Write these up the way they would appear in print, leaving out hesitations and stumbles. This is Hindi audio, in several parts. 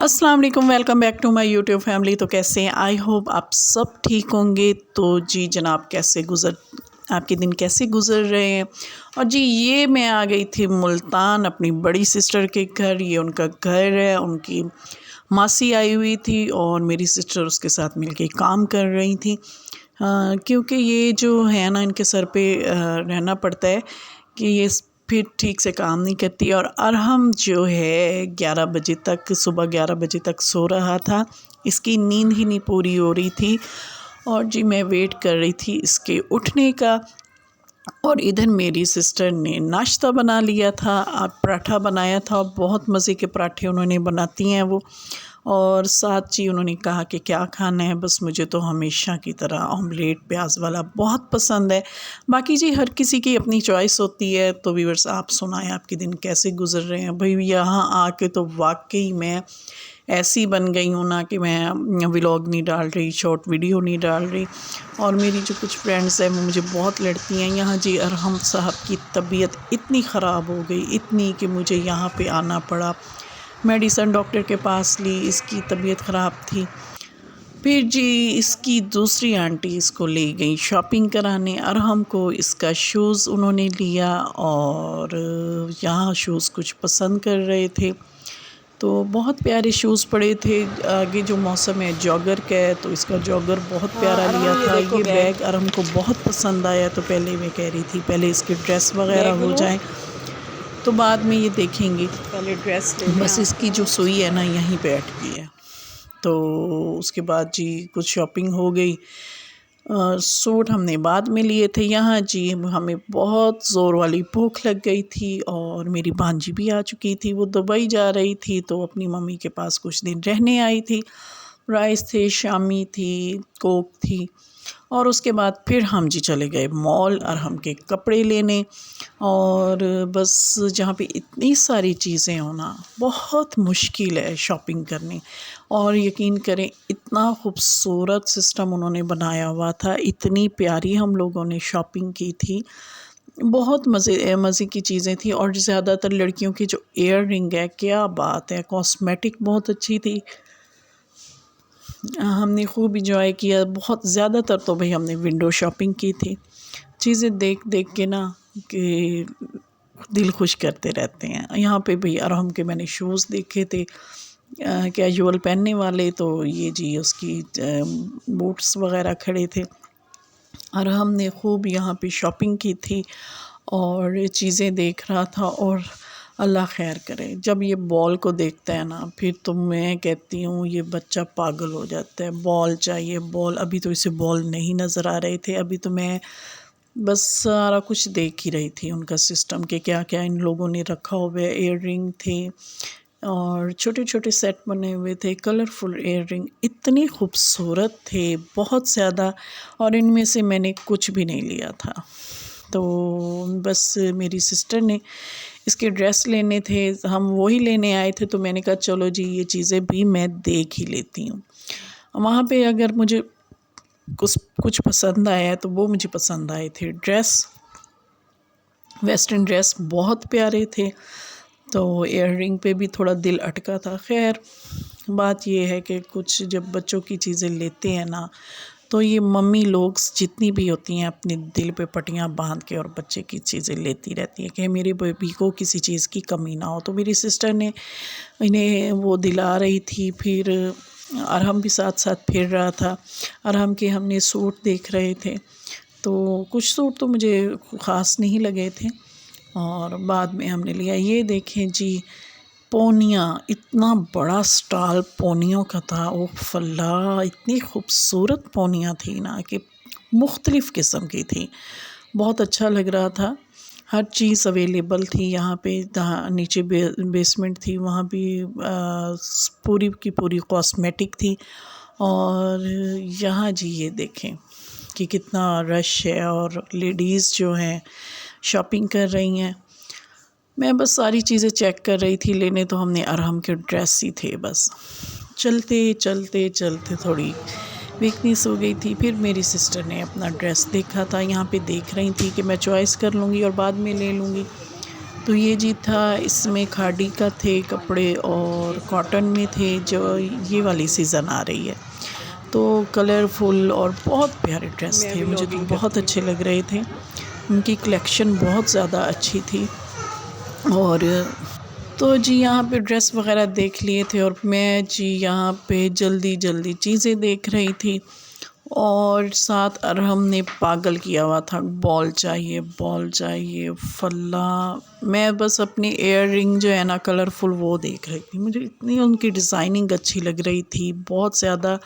अस्सलाम वालेकुम, welcome back to my YouTube family. तो कैसे हैं? आई होप आप सब ठीक होंगे। तो जी जनाब, आपके दिन कैसे गुज़र रहे हैं? और जी ये मैं आ गई थी मुल्तान अपनी बड़ी सिस्टर के घर। ये उनका घर है, उनकी मासी आई हुई थी और मेरी सिस्टर उसके साथ मिलके काम कर रही थी। क्योंकि ये जो है ना, इनके सर पे रहना पड़ता है कि ये फिर ठीक से काम नहीं करती। और अरहम जो है 11 बजे तक, सुबह 11 बजे तक सो रहा था। इसकी नींद ही नहीं पूरी हो रही थी और जी मैं वेट कर रही थी इसके उठने का। और इधर मेरी सिस्टर ने नाश्ता बना लिया था। पराठा बनाया था, बहुत मज़े के पराठे उन्होंने बनाती हैं वो। और साथ जी उन्होंने कहा कि क्या खाना है। बस मुझे तो हमेशा की तरह ऑमलेट प्याज वाला बहुत पसंद है। बाकी जी हर किसी की अपनी चॉइस होती है। तो व्यूअर्स, आप सुनाएं आपके दिन कैसे गुजर रहे हैं? भाई यहाँ आके तो वाकई मैं ऐसी बन गई हूँ ना कि मैं व्लॉग नहीं डाल रही, शॉर्ट वीडियो नहीं डाल रही। और मेरी जो कुछ फ्रेंड्स हैं वो मुझे बहुत लड़ती हैं। यहाँ जी अरहम साहब की तबीयत इतनी ख़राब हो गई, इतनी कि मुझे यहाँ पे आना पड़ा। मेडिसन डॉक्टर के पास ली, इसकी तबीयत ख़राब थी। फिर जी इसकी दूसरी आंटी इसको ले गई शॉपिंग कराने। अरहम को इसका शूज़ उन्होंने लिया और यहाँ शूज़ कुछ पसंद कर रहे थे। तो बहुत प्यारे शूज़ पड़े थे। आगे जो मौसम है जॉगर का है, तो इसका जॉगर बहुत प्यारा लिया था। ये बैग अरहम को बहुत पसंद आया। तो पहले मैं कह रही थी पहले इसके ड्रेस वगैरह हो जाए तो बाद में ये देखेंगे, पहले ड्रेस बस इसकी जो सुई है ना यहीं पे अटकी है। तो उसके बाद जी कुछ शॉपिंग हो गई। सूट हमने बाद में लिए थे। यहाँ जी हमें बहुत ज़ोर वाली भूख लग गई थी और मेरी भांजी भी आ चुकी थी। वो दुबई जा रही थी तो अपनी मम्मी के पास कुछ दिन रहने आई थी। राइस थे, शामी थी, कोक थी। और उसके बाद फिर हम जी चले गए मॉल और हम के कपड़े लेने। और बस जहाँ पे इतनी सारी चीज़ें होना बहुत मुश्किल है शॉपिंग करनी। और यकीन करें इतना खूबसूरत सिस्टम उन्होंने बनाया हुआ था, इतनी प्यारी हम लोगों ने शॉपिंग की थी। बहुत मज़े की चीज़ें थी। और ज़्यादातर लड़कियों की जो ईयर रिंग है, क्या बात है, कॉस्मेटिक बहुत अच्छी थी। हमने खूब इंजॉय किया। बहुत ज़्यादातर तो भाई हमने विंडो शॉपिंग की थी। चीज़ें देख देख के ना कि दिल खुश करते रहते हैं। यहाँ पे भाई अरहम के मैंने शूज़ देखे थे कैजुअल पहनने वाले। तो ये जी उसकी बूट्स वगैरह खड़े थे और हमने खूब यहाँ पे शॉपिंग की थी और चीज़ें देख रहा था। और अल्लाह खैर करे, जब ये बॉल को देखता है ना फिर तो मैं कहती हूँ ये बच्चा पागल हो जाता है। बॉल चाहिए बॉल। अभी तो इसे बॉल नहीं नज़र आ रहे थे। अभी तो मैं बस सारा कुछ देख ही रही थी उनका सिस्टम के क्या क्या इन लोगों ने रखा हुआ है। ईयर रिंग थे और छोटे छोटे सेट बने हुए थे, कलरफुल ईयर रिंग इतने खूबसूरत थे, बहुत ज़्यादा। और इनमें से मैंने कुछ भी नहीं लिया था। तो बस मेरी सिस्टर ने इसके ड्रेस लेने थे, हम वही लेने आए थे। तो मैंने कहा चलो जी ये चीज़ें भी मैं देख ही लेती हूँ। वहाँ पे अगर मुझे कुछ पसंद आया तो वो मुझे पसंद आए थे ड्रेस। वेस्टर्न ड्रेस बहुत प्यारे थे। तो ईयर रिंग पे भी थोड़ा दिल अटका था। खैर बात ये है कि कुछ जब बच्चों की चीज़ें लेते हैं ना तो ये मम्मी लोग जितनी भी होती हैं अपने दिल पे पट्टियाँ बांध के और बच्चे की चीज़ें लेती रहती हैं कि मेरे बेबी को किसी चीज़ की कमी ना हो। तो मेरी सिस्टर ने इन्हें वो दिला रही थी। फिर अरहम भी साथ साथ फिर रहा था। अरहम के हमने सूट देख रहे थे। तो कुछ सूट तो मुझे ख़ास नहीं लगे थे और बाद में हमने लिया। ये देखें जी पोनियाँ, इतना बड़ा स्टॉल पोनियों का था। ओ फल्ला, इतनी खूबसूरत पोनियाँ थी ना कि मुख्तलिफ़ किस्म की थी। बहुत अच्छा लग रहा था। हर चीज़ अवेलेबल थी यहाँ पे। जहाँ नीचे बेसमेंट थी वहाँ भी पूरी की पूरी कॉस्मेटिक थी। और यहाँ जी ये देखें कि कितना रश है और लेडीज़ जो हैं शॉपिंग कर रही हैं। मैं बस सारी चीज़ें चेक कर रही थी। लेने तो हमने अरहम के ड्रेस ही थे। बस चलते चलते चलते थोड़ी वीकनेस हो गई थी। फिर मेरी सिस्टर ने अपना ड्रेस देखा था, यहाँ पे देख रही थी कि मैं चॉइस कर लूँगी और बाद में ले लूँगी। तो ये जी था, इसमें खादी का थे कपड़े और कॉटन में थे, जो ये वाली सीज़न आ रही है। तो कलरफुल और बहुत प्यारे ड्रेस थे, मुझे तो बहुत अच्छे लग रहे थे। उनकी कलेक्शन बहुत ज़्यादा अच्छी थी। और तो जी यहाँ पे ड्रेस वगैरह देख लिए थे और मैं जी यहाँ पे जल्दी जल्दी चीज़ें देख रही थी। और साथ अरहम ने पागल किया हुआ था, बॉल चाहिए फल्ला। मैं बस अपनी ईयर रिंग जो है ना कलरफुल, वो देख रही थी। मुझे इतनी उनकी डिज़ाइनिंग अच्छी लग रही थी, बहुत ज़्यादा।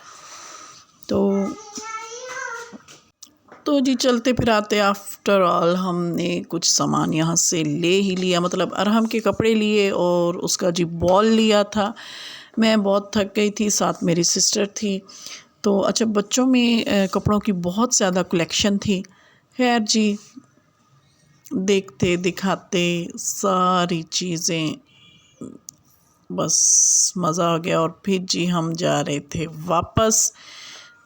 तो जी चलते फिराते आफ्टर ऑल हमने कुछ सामान यहाँ से ले ही लिया, मतलब अरहम के कपड़े लिए और उसका जी बॉल लिया था। मैं बहुत थक गई थी, साथ मेरी सिस्टर थी। तो अच्छा, बच्चों में कपड़ों की बहुत ज़्यादा कलेक्शन थी। खैर जी, देखते दिखाते सारी चीज़ें बस मज़ा आ गया। और फिर जी हम जा रहे थे वापस।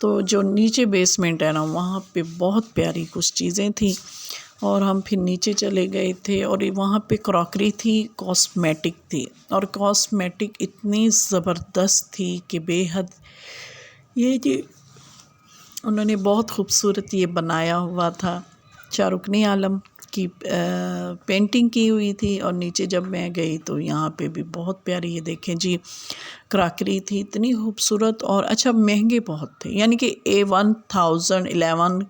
तो जो नीचे बेसमेंट है ना, वहाँ पे बहुत प्यारी कुछ चीज़ें थी और हम फिर नीचे चले गए थे। और वहाँ पे क्रॉकरी थी, कॉस्मेटिक थी, और कॉस्मेटिक इतनी ज़बरदस्त थी कि बेहद। ये जी उन्होंने बहुत खूबसूरत ये बनाया हुआ था, शाहरुखनी आलम की पेंटिंग की हुई थी। और नीचे जब मैं गई तो यहाँ पे भी बहुत प्यारी, ये देखें जी, क्रॉकरी थी इतनी खूबसूरत। और अच्छा, महंगे बहुत थे, यानी कि A1000 11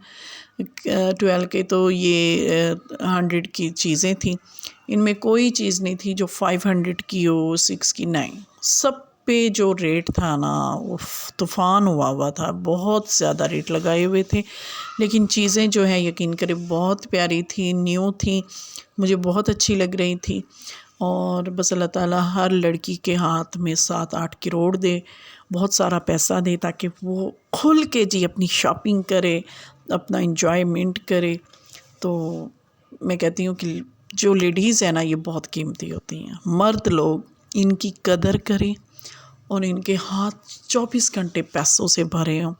12 के तो ये 100 की चीज़ें थी। इनमें कोई चीज़ नहीं थी जो 500 की हो, 6 की, नहीं। सब पे जो रेट था ना, वो तूफ़ान हुआ था, बहुत ज़्यादा रेट लगाए हुए थे। लेकिन चीज़ें जो हैं, यकीन करें, बहुत प्यारी थी, न्यू थी, मुझे बहुत अच्छी लग रही थी। और बस अल्लाह ताला हर लड़की के हाथ में 7-8 करोड़ दे, बहुत सारा पैसा दे, ताकि वो खुल के जी अपनी शॉपिंग करे, अपना इंजॉयमेंट करे। तो मैं कहती हूँ कि जो लेडीज़ है ना, ये बहुत कीमती होती हैं। मर्द लोग इनकी कदर करें और इनके हाथ 24 घंटे पैसों से भरे हों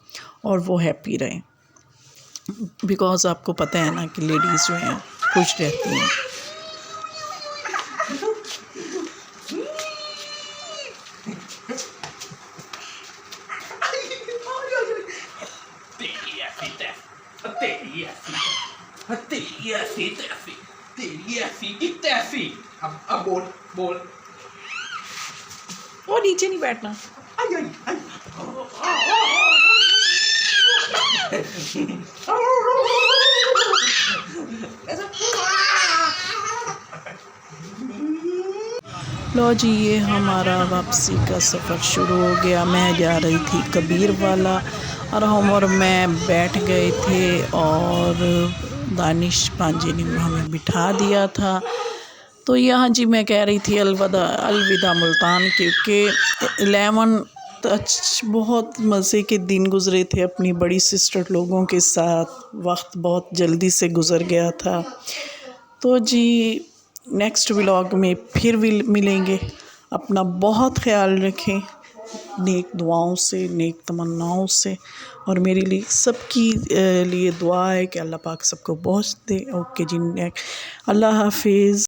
और वो हैप्पी रहें। बिकॉज़ आपको पता है ना कि लेडीज़ जो हैं खुश रहती हैं। अब बोल बोल। वो नीचे नहीं बैठना। लो जी, ये हमारा वापसी का सफ़र शुरू हो गया। मैं जा रही थी कबीर वाला और हम और मैं बैठ गए थे और दानिश पांजे ने हमें बिठा दिया था। तो यहाँ जी मैं कह रही थी अलविदा मुल्तान, क्योंकि 11 बहुत मज़े के दिन गुज़रे थे अपनी बड़ी सिस्टर लोगों के साथ। वक्त बहुत जल्दी से गुज़र गया था। तो जी नेक्स्ट व्लॉग में फिर मिलेंगे। अपना बहुत ख्याल रखें, नेक दुआओं से, नेक तमन्नाओं से। और मेरे लिए सबकी लिए दुआ है कि अल्लाह पाक सबको बहुत दे। ओके जी, अल्लाह हाफिज़।